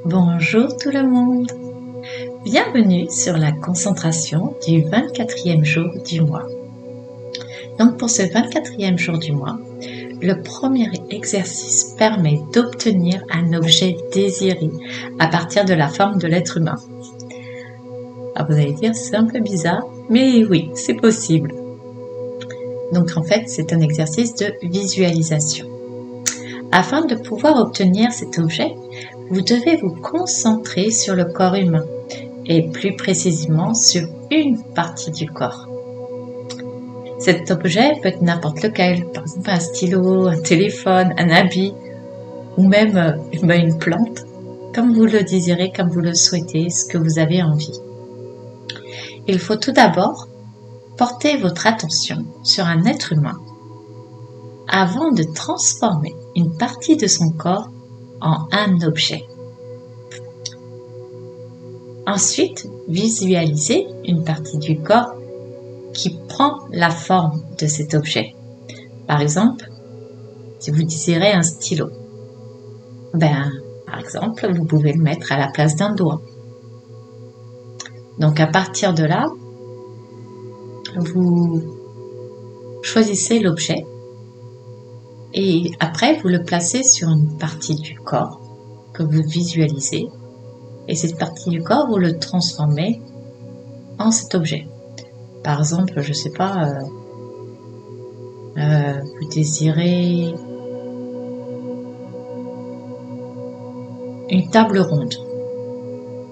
Bonjour tout le monde, bienvenue sur la concentration du 24e jour du mois. Donc pour ce 24e jour du mois, le premier exercice permet d'obtenir un objet désiré à partir de la forme de l'être humain. Alors vous allez dire c'est un peu bizarre, mais oui, c'est possible. Donc en fait c'est un exercice de visualisation. Afin de pouvoir obtenir cet objet, vous devez vous concentrer sur le corps humain et plus précisément sur une partie du corps. Cet objet peut être n'importe lequel, par exemple un stylo, un téléphone, un habit ou même une plante, comme vous le désirez, comme vous le souhaitez, ce que vous avez envie. Il faut tout d'abord porter votre attention sur un être humain avant de transformer une partie de son corps en un objet. Ensuite, visualisez une partie du corps qui prend la forme de cet objet. Par exemple, si vous désirez un stylo, par exemple, vous pouvez le mettre à la place d'un doigt. Donc à partir de là, vous choisissez l'objet et après vous le placez sur une partie du corps que vous visualisez et cette partie du corps vous le transformez en cet objet. Par exemple, je sais pas, vous désirez une table ronde.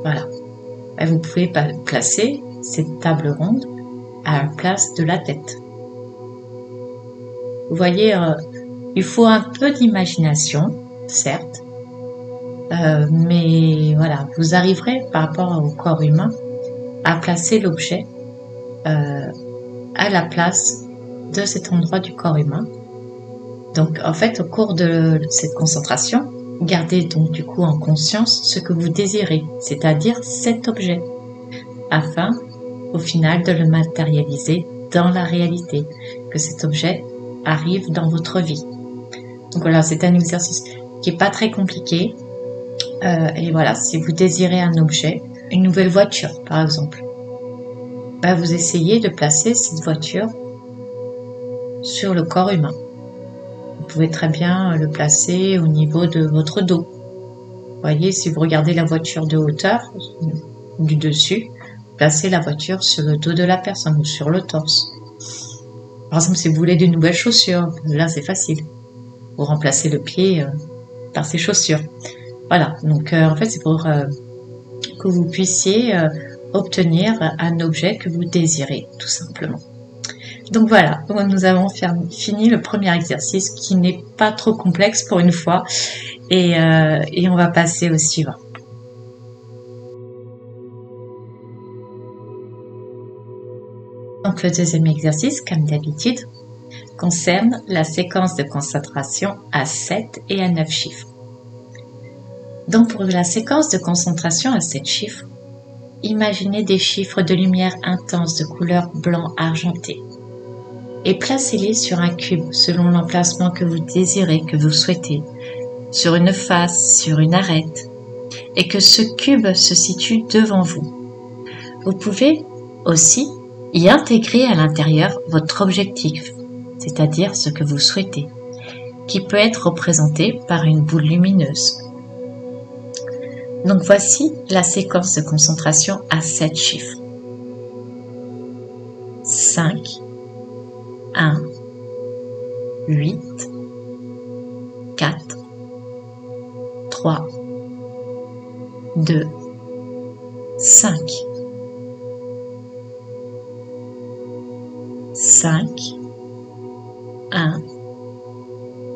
Voilà. Et vous pouvez placer cette table ronde à la place de la tête. Vous voyez, il faut un peu d'imagination, certes, mais voilà, vous arriverez par rapport au corps humain à placer l'objet à la place de cet endroit du corps humain. Donc en fait, au cours de cette concentration, gardez donc du coup en conscience ce que vous désirez, c'est-à-dire cet objet, afin au final de le matérialiser dans la réalité, que cet objet arrive dans votre vie. Donc voilà, c'est un exercice qui est pas très compliqué. Et voilà, si vous désirez un objet, une nouvelle voiture par exemple, vous essayez de placer cette voiture sur le corps humain. Vous pouvez très bien le placer au niveau de votre dos. Vous voyez, si vous regardez la voiture de hauteur, du dessus, placez la voiture sur le dos de la personne ou sur le torse. Par exemple, si vous voulez de nouvelles chaussures, là c'est facile. Vous remplacez le pied par ces chaussures. Voilà, donc en fait c'est pour que vous puissiez obtenir un objet que vous désirez, tout simplement. Donc voilà, nous avons fini le premier exercice qui n'est pas trop complexe pour une fois et on va passer au suivant. Donc le deuxième exercice, comme d'habitude, concerne la séquence de concentration à 7 et à 9 chiffres. Donc pour la séquence de concentration à 7 chiffres, imaginez des chiffres de lumière intense de couleur blanc argenté et placez-les sur un cube selon l'emplacement que vous désirez, que vous souhaitez, sur une face, sur une arête, et que ce cube se situe devant vous. Vous pouvez aussi y intégrer à l'intérieur votre objectif, c'est-à-dire ce que vous souhaitez, qui peut être représenté par une boule lumineuse. Donc voici la séquence de concentration à 7 chiffres. 5, 1, 8, 4, 3, 2, 5. 5, 1,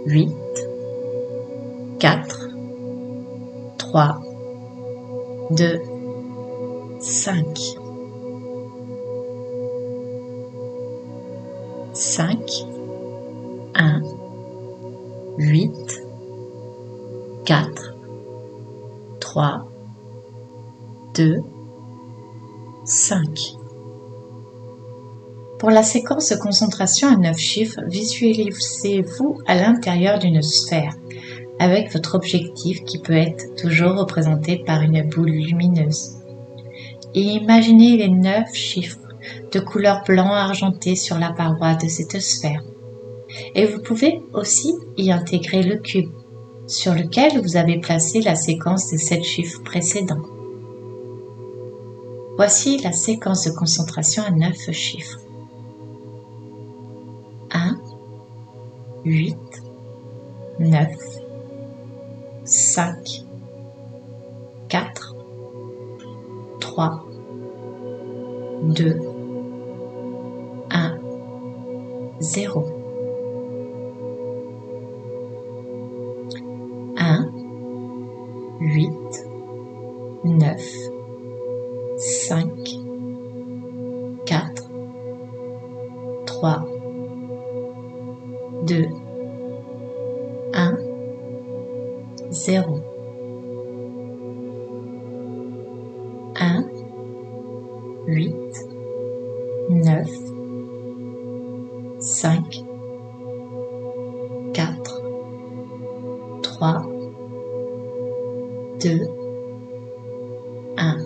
8, 4, 3, 2, 5. 5, 1, 8, 4, 3, 2, 5. Pour la séquence de concentration à 9 chiffres, visualisez-vous à l'intérieur d'une sphère avec votre objectif qui peut être toujours représenté par une boule lumineuse. Et imaginez les 9 chiffres de couleur blanc argenté sur la paroi de cette sphère. Et vous pouvez aussi y intégrer le cube, sur lequel vous avez placé la séquence des 7 chiffres précédents. Voici la séquence de concentration à 9 chiffres. 1, 8, 9, 5, 4, 3, 2, 1, 0. 1, 8, 9, 5, 4, 3, 2, 1, 0. 1, 8, 9, 5, 4, 3, 2, 1,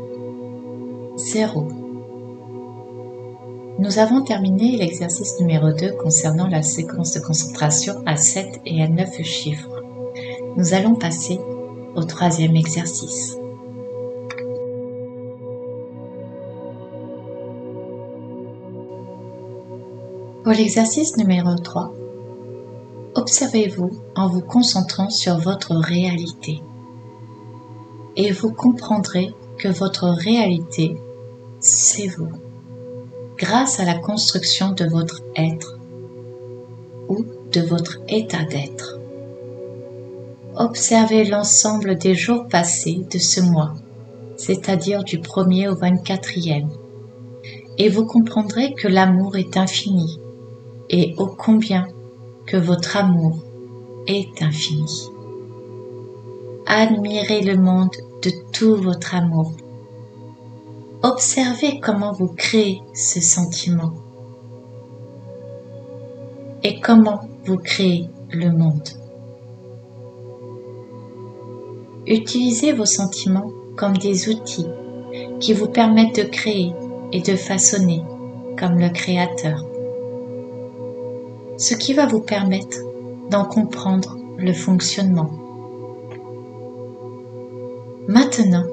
0. Nous avons terminé l'exercice numéro 2 concernant la séquence de concentration à 7 et à 9 chiffres. Nous allons passer au 3e exercice. Pour l'exercice numéro 3, observez-vous en vous concentrant sur votre réalité. Et vous comprendrez que votre réalité, c'est vous, grâce à la construction de votre être ou de votre état d'être. Observez l'ensemble des jours passés de ce mois, c'est-à-dire du 1er au 24e, et vous comprendrez que l'amour est infini, et ô combien que votre amour est infini. Admirez le monde de tout votre amour. Observez comment vous créez ce sentiment et comment vous créez le monde. Utilisez vos sentiments comme des outils qui vous permettent de créer et de façonner comme le Créateur. Ce qui va vous permettre d'en comprendre le fonctionnement. Maintenant,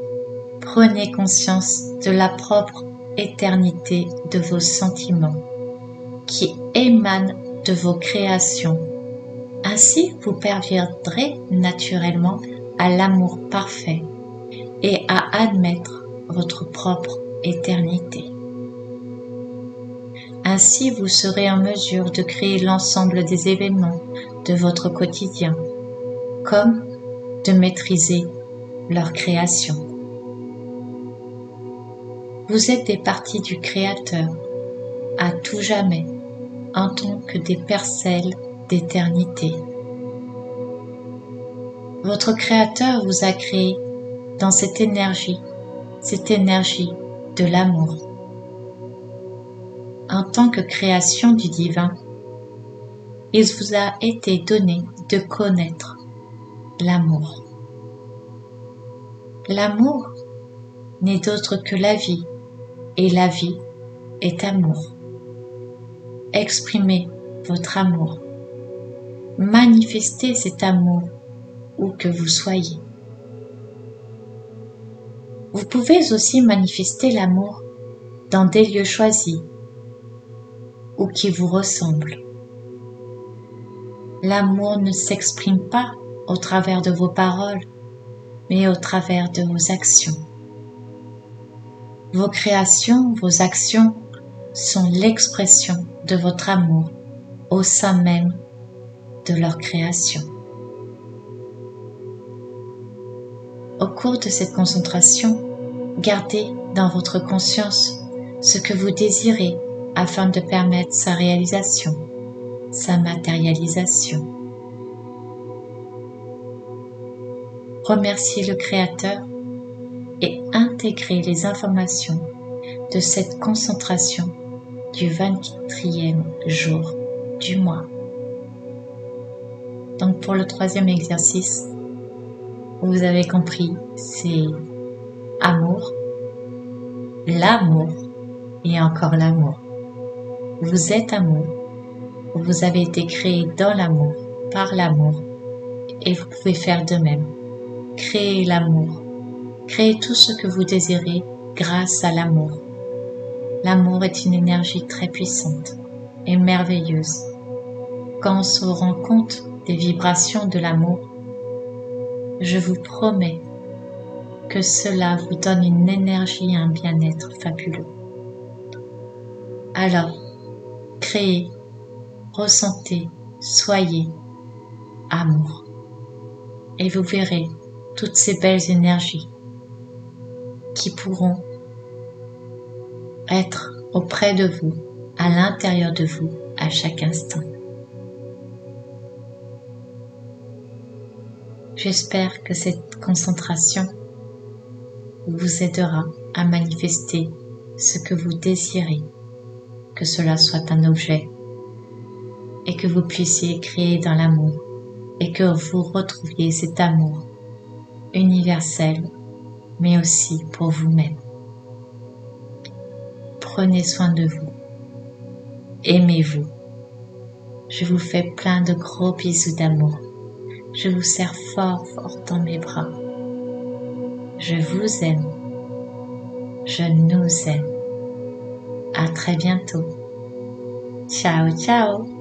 prenez conscience de la propre éternité de vos sentiments qui émanent de vos créations. Ainsi, vous parviendrez naturellement à l'amour parfait et à admettre votre propre éternité. Ainsi, vous serez en mesure de créer l'ensemble des événements de votre quotidien, comme de maîtriser leur création. Vous êtes des parties du Créateur, à tout jamais, en tant que des parcelles d'éternité. Votre Créateur vous a créé dans cette énergie de l'amour. En tant que création du divin, il vous a été donné de connaître l'amour. L'amour n'est d'autre que la vie, et la vie est amour. Exprimez votre amour. Manifestez cet amour où que vous soyez. Vous pouvez aussi manifester l'amour dans des lieux choisis ou qui vous ressemblent. L'amour ne s'exprime pas au travers de vos paroles, mais au travers de vos actions. Vos créations, vos actions sont l'expression de votre amour au sein même de leur création. Au cours de cette concentration, gardez dans votre conscience ce que vous désirez afin de permettre sa réalisation, sa matérialisation. Remerciez le Créateur et intégrez les informations de cette concentration du 24e jour du mois. Donc pour le 3e exercice, Vous avez compris, c'est amour, l'amour et encore l'amour. Vous êtes amour, vous avez été créé dans l'amour, par l'amour, et vous pouvez faire de même. Créez l'amour, créez tout ce que vous désirez grâce à l'amour. L'amour est une énergie très puissante et merveilleuse. Quand on se rend compte des vibrations de l'amour, je vous promets que cela vous donne une énergie et un bien-être fabuleux. Alors, créez, ressentez, soyez amour. Et vous verrez toutes ces belles énergies qui pourront être auprès de vous, à l'intérieur de vous, à chaque instant. J'espère que cette concentration vous aidera à manifester ce que vous désirez, que cela soit un objet, et que vous puissiez créer dans l'amour, et que vous retrouviez cet amour universel, mais aussi pour vous-même. Prenez soin de vous, aimez-vous. Je vous fais plein de gros bisous d'amour. Je vous serre fort, fort dans mes bras. Je vous aime. Je nous aime. À très bientôt. Ciao, ciao.